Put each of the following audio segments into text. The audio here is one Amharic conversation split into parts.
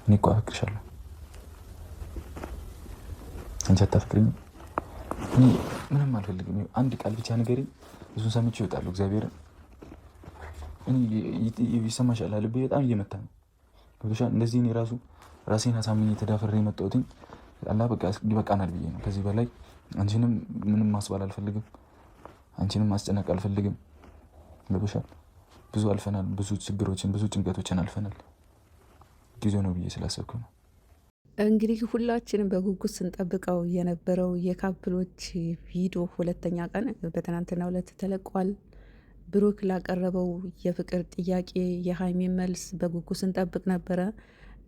እኔ እኮ አፈቅርሻለሁ። አንቺ አታፈቅሪኝ? እኔ ምንም አልፈልግም። አንድ ቃል ብቻ ንገሪኝ፣ እሱን ሰምቼ እወጣለሁ። እግዚአብሔርን እኔ ይሰማሻል፣ ልቤ በጣም እየመታ ነው። ገብቶሻል? እንደዚህ እኔ ራሱ ራሴን አሳምኜ ተዳፍሬ የመጣሁትኝ አላህ በቃ ይበቃናል ብዬ ነው። ከዚህ በላይ አንቺንም ምንም ማስባል አልፈልግም፣ አንቺንም ማስጨነቅ አልፈልግም። ገብቶሻል? ብዙ አልፈናል፣ ብዙ ችግሮችን፣ ብዙ ጭንቀቶችን አልፈናል። ጊዜው ነው ብዬ ስላሰብኩ ነው። እንግዲህ ሁላችንም በጉጉት ስንጠብቀው የነበረው የካፕሎች ቪዲዮ ሁለተኛ ቀን በትናንትናው ዕለት ተለቋል። ብሩክ ላቀረበው የፍቅር ጥያቄ የሀይሚ መልስ በጉጉት ስንጠብቅ ነበረ።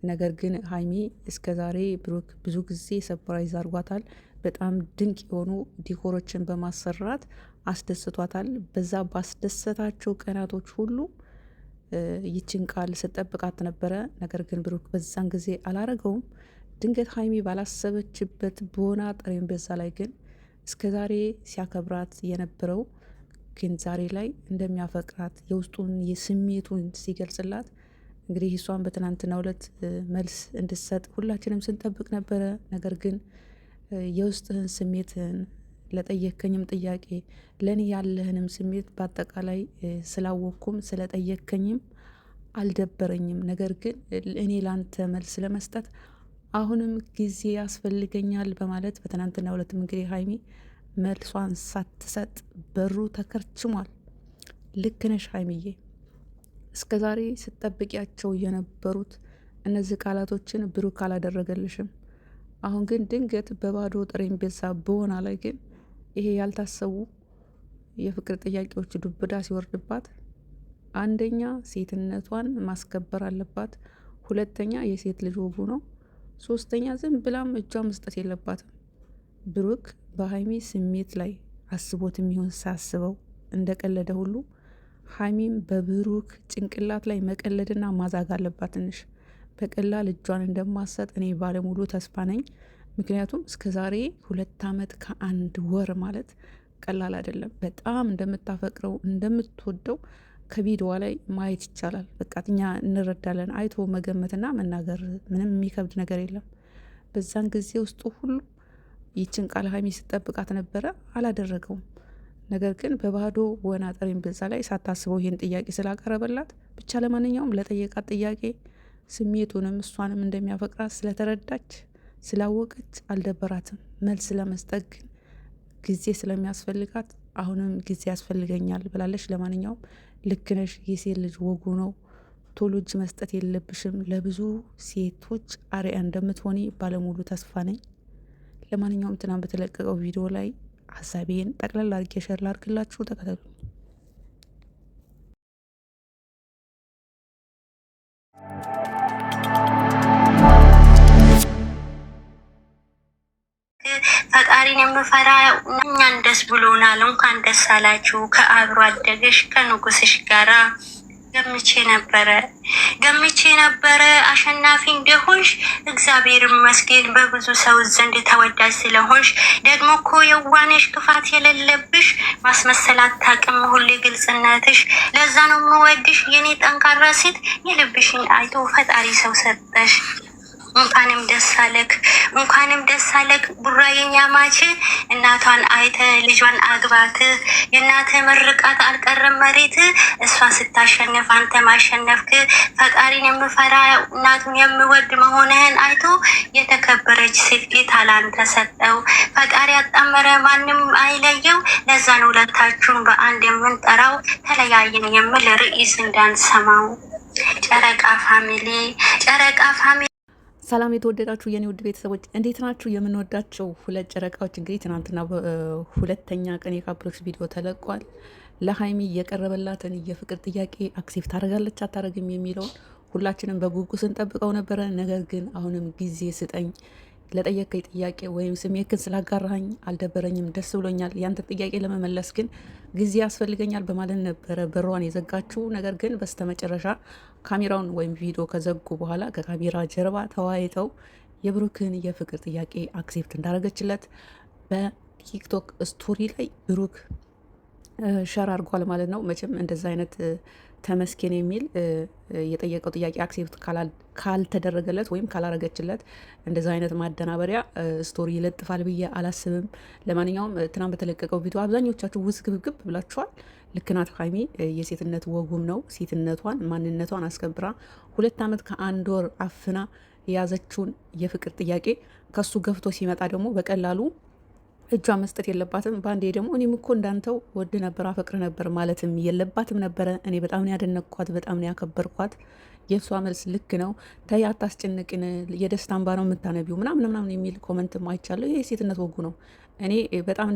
ነገር ግን ሀይሚ እስከ ዛሬ ብሩክ ብዙ ጊዜ ሰፕራይዝ አድርጓታል። በጣም ድንቅ የሆኑ ዲኮሮችን በማሰራት አስደስቷታል። በዛ ባስደሰታቸው ቀናቶች ሁሉ ይችን ቃል ስጠብቃት ነበረ። ነገር ግን ብሩክ በዛን ጊዜ አላረገውም። ድንገት ሀይሚ ባላሰበችበት በሆነ ጠረጴዛ ላይ ግን እስከ ዛሬ ሲያከብራት የነበረው ግን ዛሬ ላይ እንደሚያፈቅራት የውስጡን የስሜቱን ሲገልጽላት እንግዲህ እሷን በትናንትናው ዕለት መልስ እንድትሰጥ ሁላችንም ስንጠብቅ ነበረ። ነገር ግን የውስጥህን ስሜትህን ለጠየከኝም ጥያቄ ለእኔ ያለህንም ስሜት በአጠቃላይ ስላወቅኩም ስለጠየከኝም አልደበረኝም። ነገር ግን እኔ ላንተ መልስ ለመስጠት አሁንም ጊዜ ያስፈልገኛል በማለት በትናንትናው ዕለትም እንግዲህ ሀይሚ መልሷን ሳትሰጥ በሩ ተከርችሟል። ልክ ነሽ ሀይሚዬ፣ እስከ ዛሬ ስትጠብቂያቸው የነበሩት እነዚህ ቃላቶችን ብሩክ አላደረገልሽም። አሁን ግን ድንገት በባዶ ጠረጴዛ በሆና ላይ ግን ይሄ ያልታሰቡ የፍቅር ጥያቄዎች ዱብዳ ሲወርድባት፣ አንደኛ ሴትነቷን ማስከበር አለባት፣ ሁለተኛ የሴት ልጅ ወጉ ነው፣ ሶስተኛ ዝም ብላም እጇ መስጠት የለባትም። ብሩክ በሀይሚ ስሜት ላይ አስቦት የሚሆን ሳስበው እንደቀለደ ሁሉ ሀይሚም በብሩክ ጭንቅላት ላይ መቀለድና ማዛግ አለባት። ትንሽ በቀላል እጇን እንደማሰጥ እኔ ባለሙሉ ተስፋ ነኝ። ምክንያቱም እስከ ዛሬ 2 ዓመት ከ1 ወር ማለት ቀላል አይደለም። በጣም እንደምታፈቅረው እንደምትወደው ከቪዲዮ ላይ ማየት ይቻላል። በቃ እኛ እንረዳለን። አይቶ መገመትና መናገር ምንም የሚከብድ ነገር የለም። በዛን ጊዜ ውስጡ ሁሉ ይችን ቃል ሀይሚ ስጠብቃት ነበረ፣ አላደረገውም። ነገር ግን በባዶ ወና ጠረጴዛ ላይ ሳታስበው ይህን ጥያቄ ስላቀረበላት ብቻ ለማንኛውም ለጠየቃት ጥያቄ ስሜቱንም እሷንም እንደሚያፈቅራት ስለተረዳች ስላወቀች አልደበራትም። መልስ ለመስጠት ግን ጊዜ ስለሚያስፈልጋት አሁንም ጊዜ ያስፈልገኛል ብላለች። ለማንኛውም ልክ ነሽ፣ የሴት ልጅ ወጉ ነው። ቶሎ እጅ መስጠት የለብሽም። ለብዙ ሴቶች አርአያ እንደምትሆኒ ባለሙሉ ተስፋ ነኝ። ለማንኛውም ትናንት በተለቀቀው ቪዲዮ ላይ ሀሳቤን ጠቅላላ አድርጌ ሸር ላድርግላችሁ፣ ተከታተሉ። ፈጣሪን የምፈራ እኛን ደስ ብሎናል። እንኳን ደስ አላችሁ ከአብሮ አደገሽ ከንጉስሽ ጋራ ገምቼ ነበረ አሸናፊ እንደሆንሽ። እግዚአብሔር ይመስገን በብዙ ሰው ዘንድ ተወዳጅ ስለሆንሽ። ደግሞ እኮ የዋነሽ ክፋት የሌለብሽ ማስመሰል አታውቅም፣ ሁሌ ግልጽነትሽ። ለዛ ነው የምወድሽ የኔ ጠንካራ ሴት። የልብሽን አይቶ ፈጣሪ ሰው ሰጠሽ። እንኳንም ደስ አለክ፣ እንኳንም ደስ አለክ ቡራ የኛ ማች። እናቷን አይተ ልጇን አግባት። የእናተ ምርቃት አልቀረም መሬት። እሷ ስታሸንፍ አንተ ማሸነፍክ። ፈጣሪን የምፈራ እናቱን የምወድ መሆንህን አይቶ የተከበረች ሴት ጌታ ላንተ ሰጠው። ፈጣሪ ያጣመረ ማንም አይለየው። ለዛን ሁለታችሁን በአንድ የምንጠራው። ተለያየን የምል ርዕስ እንዳንሰማው። ጨረቃ ፋሚሊ፣ ጨረቃ ፋሚሊ። ሰላም የተወደዳችሁ የኔ ውድ ቤተሰቦች እንዴት ናችሁ? የምንወዳቸው 2 ጨረቃዎች እንግዲህ ትናንትና ሁለተኛ ቀን የካፕሎች ቪዲዮ ተለቋል። ለሀይሚ የቀረበላትን የፍቅር ጥያቄ አክሴፕት ታደርጋለች አታደርግም የሚለውን ሁላችንም በጉጉት ስንጠብቀው ነበረ። ነገር ግን አሁንም ጊዜ ስጠኝ፣ ለጠየቀኝ ጥያቄ ወይም ስሜክን ስላጋራኝ አልደበረኝም፣ ደስ ብሎኛል። ያንተ ጥያቄ ለመመለስ ግን ጊዜ ያስፈልገኛል በማለት ነበረ በሯን የዘጋችው። ነገር ግን በስተመጨረሻ ካሜራውን ወይም ቪዲዮ ከዘጉ በኋላ ከካሜራ ጀርባ ተወያይተው የብሩክን የፍቅር ጥያቄ አክሴፕት እንዳደረገችለት በቲክቶክ ስቶሪ ላይ ብሩክ ሸር አድርጓል ማለት ነው። መቼም እንደዛ አይነት ተመስገን የሚል የጠየቀው ጥያቄ አክሴፕት ካልተደረገለት ወይም ካላረገችለት እንደዛ አይነት ማደናበሪያ ስቶሪ ይለጥፋል ብዬ አላስብም። ለማንኛውም ትናንት በተለቀቀው ቪዲዮ አብዛኞቻችሁ ውዝግብግብ ብላችኋል። ልክ ናት ሀይሚ፣ የሴትነት ወጉም ነው። ሴትነቷን ማንነቷን አስከብራ 2 ዓመት ከ1 ወር አፍና የያዘችውን የፍቅር ጥያቄ ከሱ ገፍቶ ሲመጣ ደግሞ በቀላሉ እጇ መስጠት የለባትም። በአንዴ ደግሞ እኔም እኮ እንዳንተው ወድ ነበር አፈቅር ነበር ማለትም የለባትም ነበረ። እኔ በጣም ነው ያደነቅኳት፣ በጣም ነው ያከበርኳት። የእሷ መልስ ልክ ነው፣ ተይ አታስጨንቅን፣ የደስታ እንባ ነው የምታነቢው ምናምን የሚል ኮመንትም አይቻለሁ። ይሄ የሴትነት ወጉ ነው። እኔ በጣም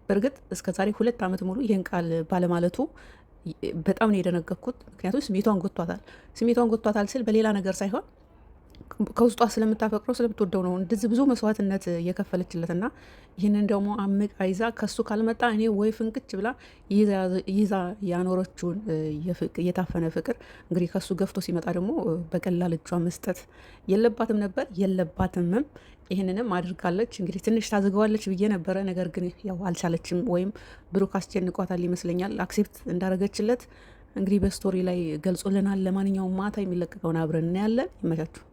በእርግጥ እስከዛሬ 2 ዓመት ሙሉ ይህን ቃል ባለማለቱ በጣም ነው የደነገኩት። ምክንያቱም ስሜቷን ጎቷታል ስል በሌላ ነገር ሳይሆን ከውስጧ ስለምታፈቅረው ስለምትወደው ነው እንደዚህ ብዙ መስዋዕትነት የከፈለችለትና ይህንን ደግሞ አምቃ ይዛ ከሱ ካልመጣ እኔ ወይ ፍንክች ብላ ይዛ ያኖረችውን የታፈነ ፍቅር እንግዲህ ከሱ ገፍቶ ሲመጣ ደግሞ በቀላል እጇ መስጠት የለባትም ነበር፣ የለባትምም። ይህንንም አድርጋለች። እንግዲህ ትንሽ ታዝገዋለች ብዬ ነበረ። ነገር ግን ያው አልቻለችም፣ ወይም ብሩክ አስጨንቋታል ይመስለኛል። አክሴፕት እንዳረገችለት እንግዲህ በስቶሪ ላይ ገልጾልናል። ለማንኛውም ማታ የሚለቀቀውን አብረን እናያለን። ይመቻችሁ።